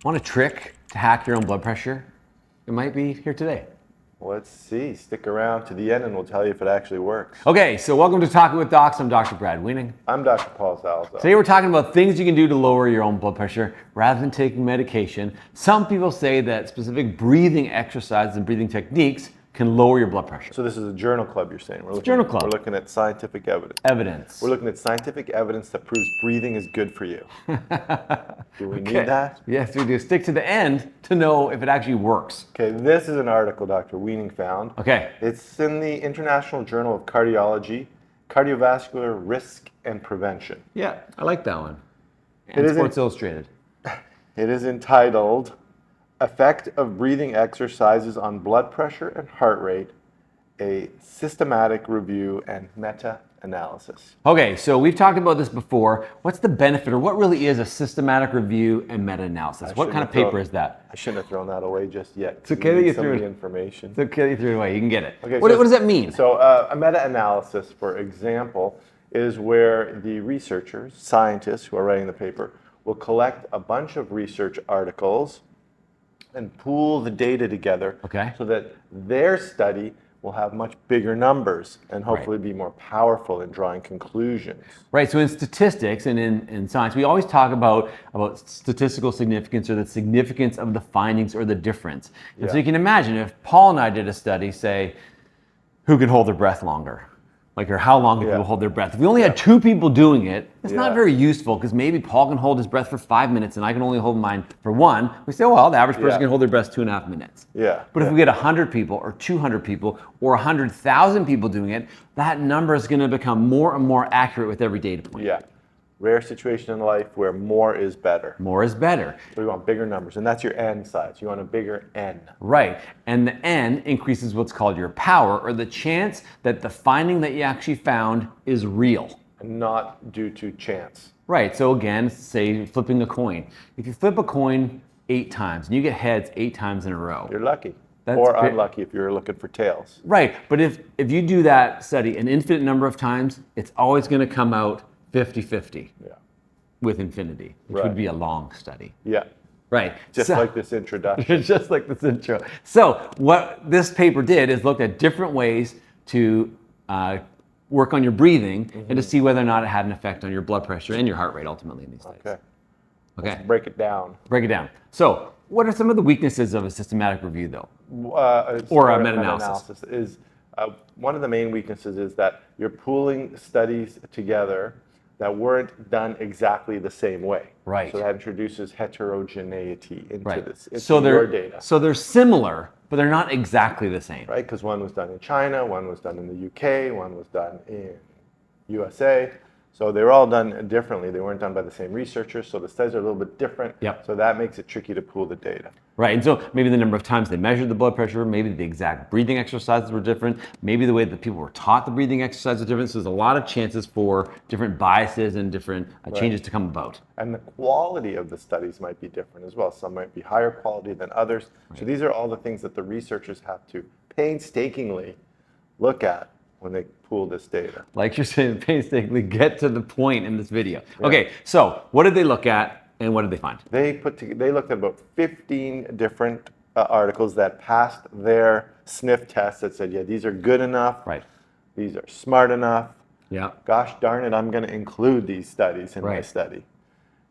Want a trick to hack your own blood pressure? It might be here today. Let's see. Stick around to the end and we'll tell you if it actually works. Okay, so welcome to Talking with Docs. I'm Dr. Brad Weening. I'm Dr. Paul Salazar. Today we're talking about things you can do to lower your own blood pressure rather than taking medication. Some people say that specific breathing exercises and breathing techniques can lower your blood pressure. So this is a journal club, you're saying? Journal club. We're looking at scientific evidence. We're looking at scientific evidence that proves breathing is good for you. Do we need that? Yes, we do. Stick to the end to know if it actually works. Okay, this is an article Dr. Weening found. Okay. It's in the International Journal of Cardiology, Cardiovascular Risk and Prevention. Yeah, I like that one. And Sports Illustrated. It is entitled Effect of Breathing Exercises on Blood Pressure and Heart Rate, a Systematic Review and Meta-Analysis. Okay, so we've talked about this before. What's the benefit, or what really is a systematic review and meta-analysis? What kind of paper is that? I shouldn't have thrown that away just yet. It's okay that you threw the information. It's okay that you threw it away. You can get it. Okay, what does that mean? So a meta-analysis, for example, is where the researchers, scientists who are writing the paper, will collect a bunch of research articles and pool the data together so that their study will have much bigger numbers and hopefully be more powerful in drawing conclusions. Right, so in statistics and in science, we always talk about statistical significance or the significance of the findings or the difference. And so you can imagine if Paul and I did a study, say, who can hold their breath longer? Or how long can people hold their breath? If we only had two people doing it, it's not very useful because maybe Paul can hold his breath for 5 minutes and I can only hold mine for 1. We say, well, the average person can hold their breath 2.5 minutes. But if we get 100 people or 200 people or 100,000 people doing it, that number is going to become more and more accurate with every data point. Rare situation in life where more is better. More is better. So we want bigger numbers, and that's your N size. You want a bigger N. Right, and the N increases what's called your power, or the chance that the finding that you actually found is real. And not due to chance. Right, so again, say flipping a coin. If you flip a coin 8 times, and you get heads 8 times in a row. You're lucky. Or unlucky if you're looking for tails. Right, but if you do that study an infinite number of times, it's always going to come out 50-50 with infinity, which would be a long study. Right. Just like this introduction. Just like this intro. So what this paper did is looked at different ways to work on your breathing and to see whether or not it had an effect on your blood pressure and your heart rate ultimately in these studies. Okay. Let's break it down. Break it down. So what are some of the weaknesses of a systematic review though? Or a meta-analysis? Is one of the main weaknesses is that you're pooling studies together that weren't done exactly the same way. Right. So that introduces heterogeneity into this, so your data. So they're similar, but they're not exactly the same. Right, because one was done in China, one was done in the UK, one was done in USA. So they were all done differently. They weren't done by the same researchers, so the studies are a little bit different. So that makes it tricky to pool the data. Right, and so maybe the number of times they measured the blood pressure, maybe the exact breathing exercises were different, maybe the way that people were taught the breathing exercises are different. So there's a lot of chances for different biases and different changes to come about. And the quality of the studies might be different as well. Some might be higher quality than others. So these are all the things that the researchers have to painstakingly look at when they pool this data. Like you're saying, painstakingly get to the point in this video. Okay, so what did they look at and what did they find? They looked at about 15 different articles that passed their sniff test that said, yeah, these are good enough. These are smart enough. Gosh darn it, I'm going to include these studies in my study.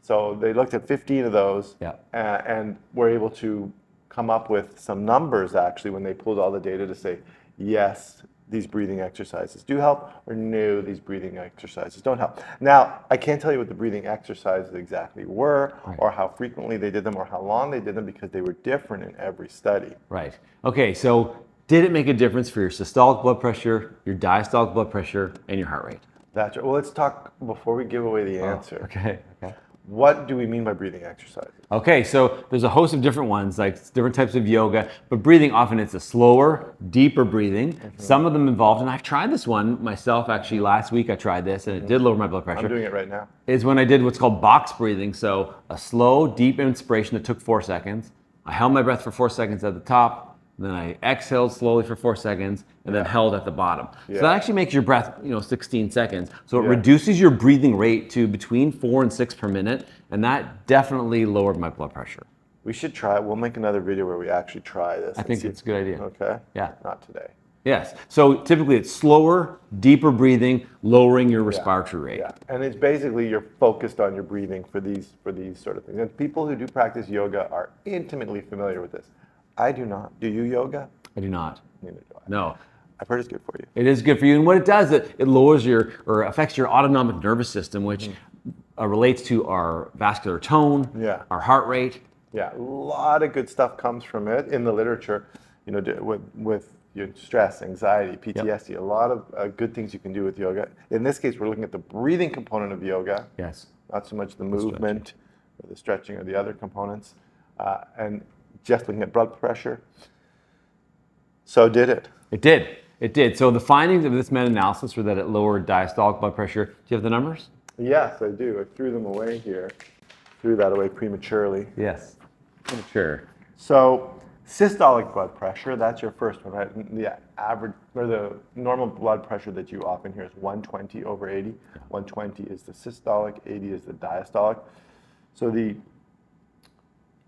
So they looked at 15 of those and were able to come up with some numbers actually when they pulled all the data to say, yes, these breathing exercises do help, or no, these breathing exercises don't help. Now, I can't tell you what the breathing exercises exactly were, or how frequently they did them, or how long they did them, because they were different in every study. Right. Okay, so did it make a difference for your systolic blood pressure, your diastolic blood pressure, and your heart rate? That's right. Well, let's talk before we give away the answer. Okay. What do we mean by breathing exercises? Okay, so there's a host of different ones, like different types of yoga, but breathing often it's a slower, deeper breathing. Some of them involved, and I've tried this one myself actually last week. I tried this and it did lower my blood pressure. I'm doing it right now. Is when I did what's called box breathing. So a slow, deep inspiration that took 4 seconds. I held my breath for 4 seconds at the top. Then I exhaled slowly for 4 seconds and then held at the bottom. So that actually makes your breath, 16 seconds. So it reduces your breathing rate to between 4 and 6 per minute, and that definitely lowered my blood pressure. We should try it. We'll make another video where we actually try this. I think it's a good idea. Okay? Yeah. Not today. Yes. So typically it's slower, deeper breathing, lowering your respiratory rate. Yeah. And it's basically you're focused on your breathing for these sort of things. And people who do practice yoga are intimately familiar with this. I do not. Do you yoga? I do not. Neither do I. No. I've heard it's good for you. It is good for you. And what it does, it lowers your, or affects your autonomic nervous system, which relates to our vascular tone, our heart rate. Yeah, a lot of good stuff comes from it in the literature, you know, with your stress, anxiety, PTSD, a lot of good things you can do with yoga. In this case, we're looking at the breathing component of yoga. Yes. Not so much the movement or the stretching or the other components. And just looking at blood pressure. So did it. It did. It did. So the findings of this meta-analysis were that it lowered diastolic blood pressure. Do you have the numbers? Yes, I do. I threw them away here. Threw that away prematurely. Yes. Sure. So systolic blood pressure, that's your first one, right? The average, or the normal blood pressure that you often hear is 120 over 80. Yeah. 120 is the systolic, 80 is the diastolic. So the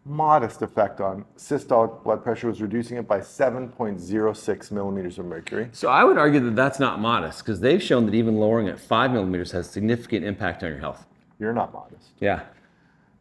modest effect on systolic blood pressure was reducing it by 7.06 millimeters of mercury. So I would argue that that's not modest, because they've shown that even lowering at 5 millimeters has significant impact on your health. You're not modest. Yeah.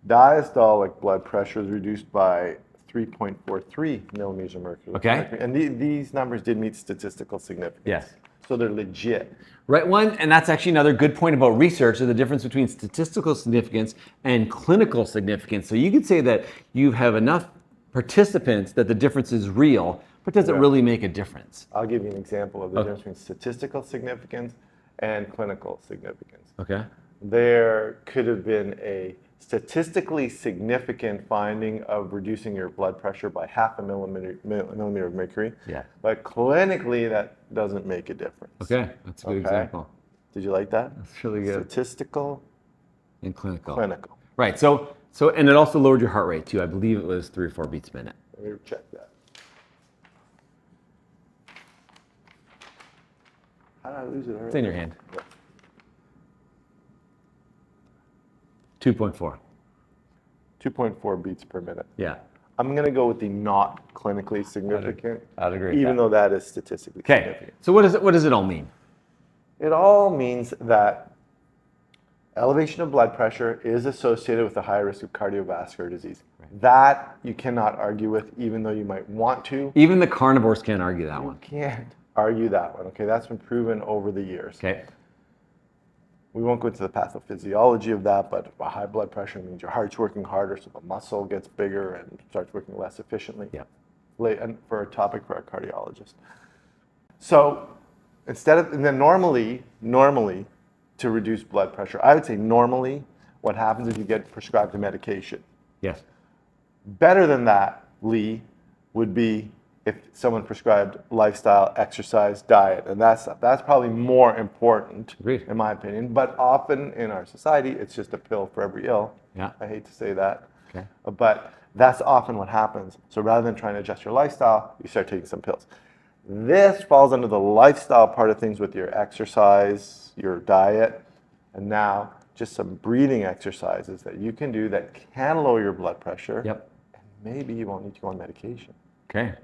Diastolic blood pressure is reduced by 3.43 millimeters of mercury. Okay. And these numbers did meet statistical significance. Yes. So they're legit. Right, one, and that's actually another good point about research, is the difference between statistical significance and clinical significance. So you could say that you have enough participants that the difference is real, but does it really make a difference? I'll give you an example of the difference between statistical significance and clinical significance. Okay. There could have been a statistically significant finding of reducing your blood pressure by half a millimeter of mercury. Yeah. But clinically, that doesn't make a difference. Okay, that's a good example. Did you like that? That's really good. Statistical and clinical. Clinical. Right. So and it also lowered your heart rate too. I believe it was 3 or 4 beats a minute. Let me check that. How did I lose it already? It's in your hand. 2.4. 2.4 beats per minute. Yeah. I'm going to go with the not clinically significant. I'd agree. Even though that is statistically significant. So what does it all mean? It all means that elevation of blood pressure is associated with a higher risk of cardiovascular disease. Right. That you cannot argue with, even though you might want to. Even the carnivores can't argue that one. You can't argue that one. Okay, that's been proven over the years. Okay. We won't go into the pathophysiology of that, but a high blood pressure means your heart's working harder, so the muscle gets bigger and starts working less efficiently. Yeah. And for a topic for a cardiologist. So and then normally, to reduce blood pressure, I would say normally, what happens is you get prescribed a medication. Yes. Better than that, Lee, would be if someone prescribed lifestyle, exercise, diet, and that's probably more important, Agreed. In my opinion. But often in our society, it's just a pill for every ill. Yeah. I hate to say that, okay. But that's often what happens. So rather than trying to adjust your lifestyle, you start taking some pills. This falls under the lifestyle part of things with your exercise, your diet, and now just some breathing exercises that you can do that can lower your blood pressure. Yep. And maybe you won't need to go on medication. Okay.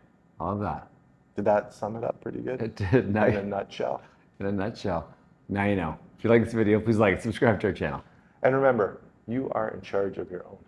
I love that. Did that sum it up pretty good? It did. In a nutshell. In a nutshell. Now you know. If you like this video, please like and subscribe to our channel. And remember, you are in charge of your own